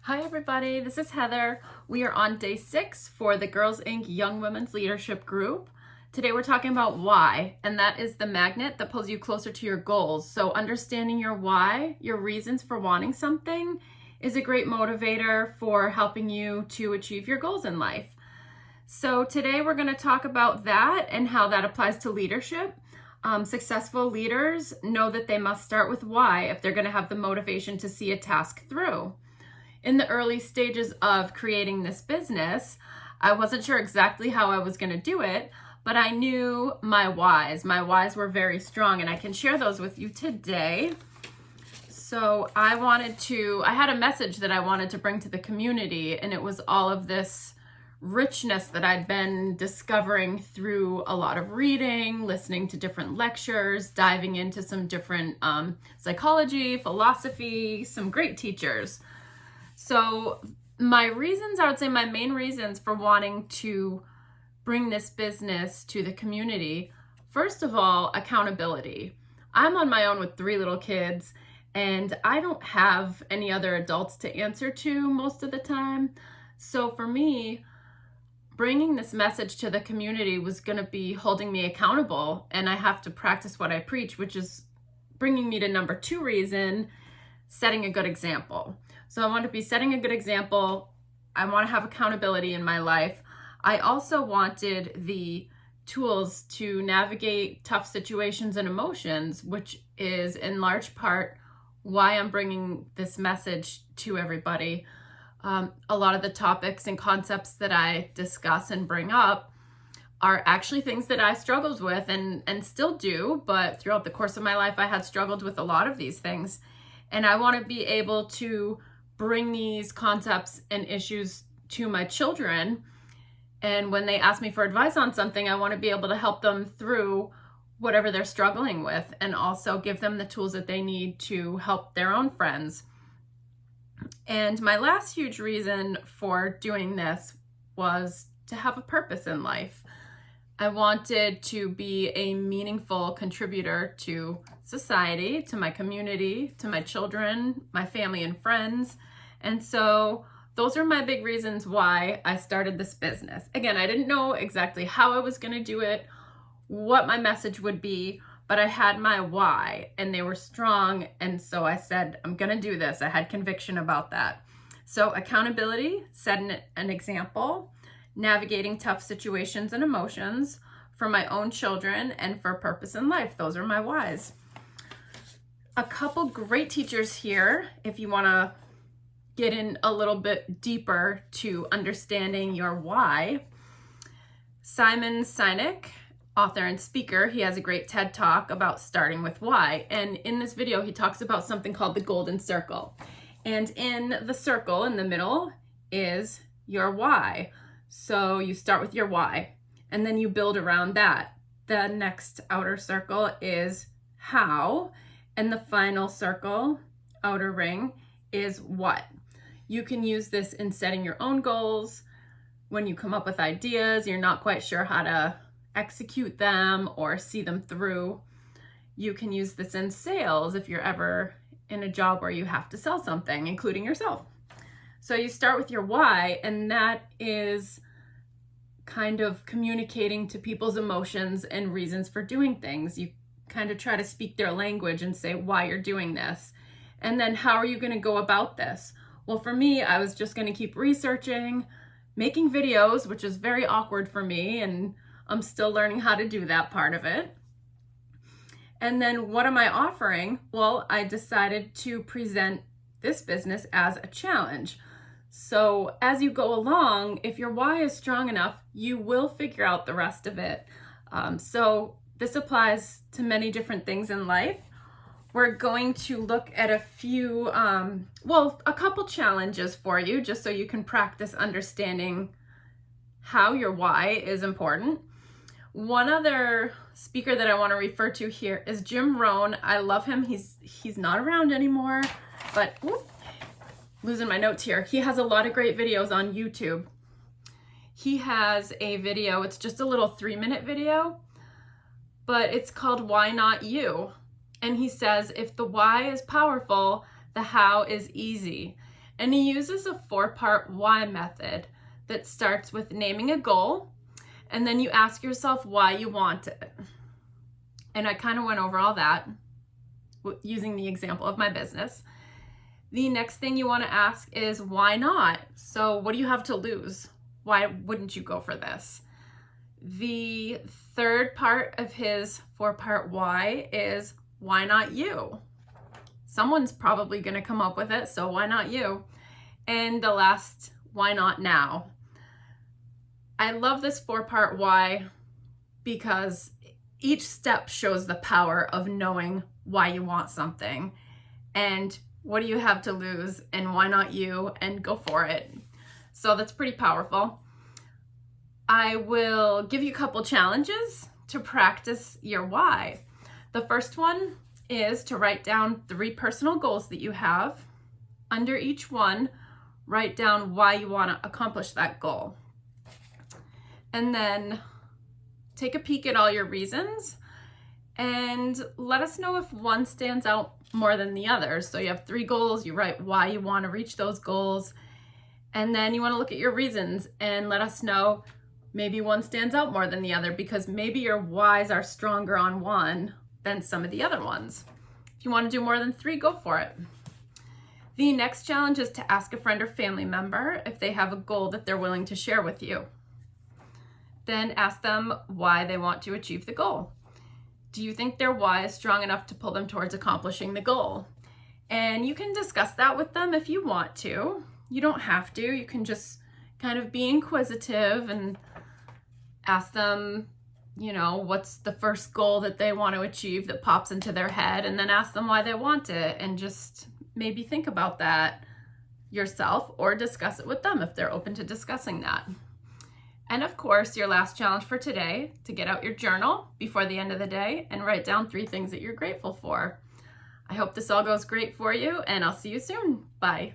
Hi everybody, this is Heather. We are on day 6 for the Girls Inc. Young Women's Leadership Group. Today we're talking about why, and that is the magnet that pulls you closer to your goals. So understanding your why, your reasons for wanting something, is a great motivator for helping you to achieve your goals in life. So today we're going to talk about that and how that applies to leadership. Successful leaders know that they must start with why if they're going to have the motivation to see a task through. In the early stages of creating this business, I wasn't sure exactly how I was going to do it, but I knew my whys. My whys were very strong, and I can share those with you today. So I had a message that I wanted to bring to the community, and it was all of this richness that I'd been discovering through a lot of reading, listening to different lectures, diving into some different psychology, philosophy, some great teachers. So my main reasons for wanting to bring this business to the community, first of all, accountability. I'm on my own with 3 little kids, and I don't have any other adults to answer to most of the time. So for me, bringing this message to the community was going to be holding me accountable, and I have to practice what I preach, which is bringing me to number 2 reason, setting a good example. So I want to be setting a good example. I want to have accountability in my life. I also wanted the tools to navigate tough situations and emotions, which is in large part why I'm bringing this message to everybody. A lot of the topics and concepts that I discuss and bring up are actually things that I struggled with and still do, but throughout the course of my life, I had struggled with a lot of these things. And I want to be able to bring these concepts and issues to my children. And when they ask me for advice on something, I want to be able to help them through whatever they're struggling with and also give them the tools that they need to help their own friends. And my last huge reason for doing this was to have a purpose in life. I wanted to be a meaningful contributor to society, to my community, to my children, my family and friends. And so those are my big reasons why I started this business. Again, I didn't know exactly how I was going to do it, what my message would be, but I had my why and they were strong. And so I said, I'm going to do this. I had conviction about that. So accountability, setting an example, navigating tough situations and emotions for my own children and for purpose in life. Those are my whys. A couple great teachers here if you want to get in a little bit deeper to understanding your why. Simon Sinek, author and speaker, he has a great TED Talk about starting with why. And in this video, he talks about something called the golden circle. And in the circle in the middle is your why. So you start with your why, and then you build around that. The next outer circle is how, and the final circle, outer ring, is what. You can use this in setting your own goals. When you come up with ideas, you're not quite sure how to execute them or see them through. You can use this in sales if you're ever in a job where you have to sell something, including yourself. So you start with your why, and that is kind of communicating to people's emotions and reasons for doing things. You kind of try to speak their language and say why you're doing this. And then how are you going to go about this? Well, for me, I was just going to keep researching, making videos, which is very awkward for me, and I'm still learning how to do that part of it. And then what am I offering? Well, I decided to present this business as a challenge. So as you go along, if your why is strong enough, you will figure out the rest of it. So this applies to many different things in life. We're going to look at a couple challenges for you, just so you can practice understanding how your why is important. One other speaker that I want to refer to here is Jim Rohn. I love him. He's not around anymore, but losing my notes here. He has a lot of great videos on YouTube. He has a video, it's just a little 3-minute video, but it's called Why Not You? And he says, if the why is powerful, the how is easy. And he uses a 4-part why method that starts with naming a goal, and then you ask yourself why you want it. And I kind of went over all that using the example of my business. The next thing you want to ask is why not? So what do you have to lose? Why wouldn't you go for this? The third part of his 4-part why is why not you? Someone's probably going to come up with it, so why not you? And the last, why not now? I love this 4-part why because each step shows the power of knowing why you want something and what do you have to lose and why not you, and go for it. So that's pretty powerful. I will give you a couple challenges to practice your why. The first one is to write down 3 personal goals that you have. Under each one, write down why you want to accomplish that goal. And then take a peek at all your reasons and let us know if one stands out more than the other. So you have 3 goals, you write why you want to reach those goals, and then you want to look at your reasons and let us know maybe one stands out more than the other, because maybe your whys are stronger on one than some of the other ones. If you want to do more than 3, go for it. The next challenge is to ask a friend or family member if they have a goal that they're willing to share with you. Then ask them why they want to achieve the goal. Do you think their why is strong enough to pull them towards accomplishing the goal? And you can discuss that with them if you want to. You don't have to. You can just kind of be inquisitive and ask them, what's the first goal that they want to achieve that pops into their head, and then ask them why they want it, and just maybe think about that yourself or discuss it with them if they're open to discussing that. And of course, your last challenge for today, to get out your journal before the end of the day and write down 3 things that you're grateful for. I hope this all goes great for you, and I'll see you soon. Bye.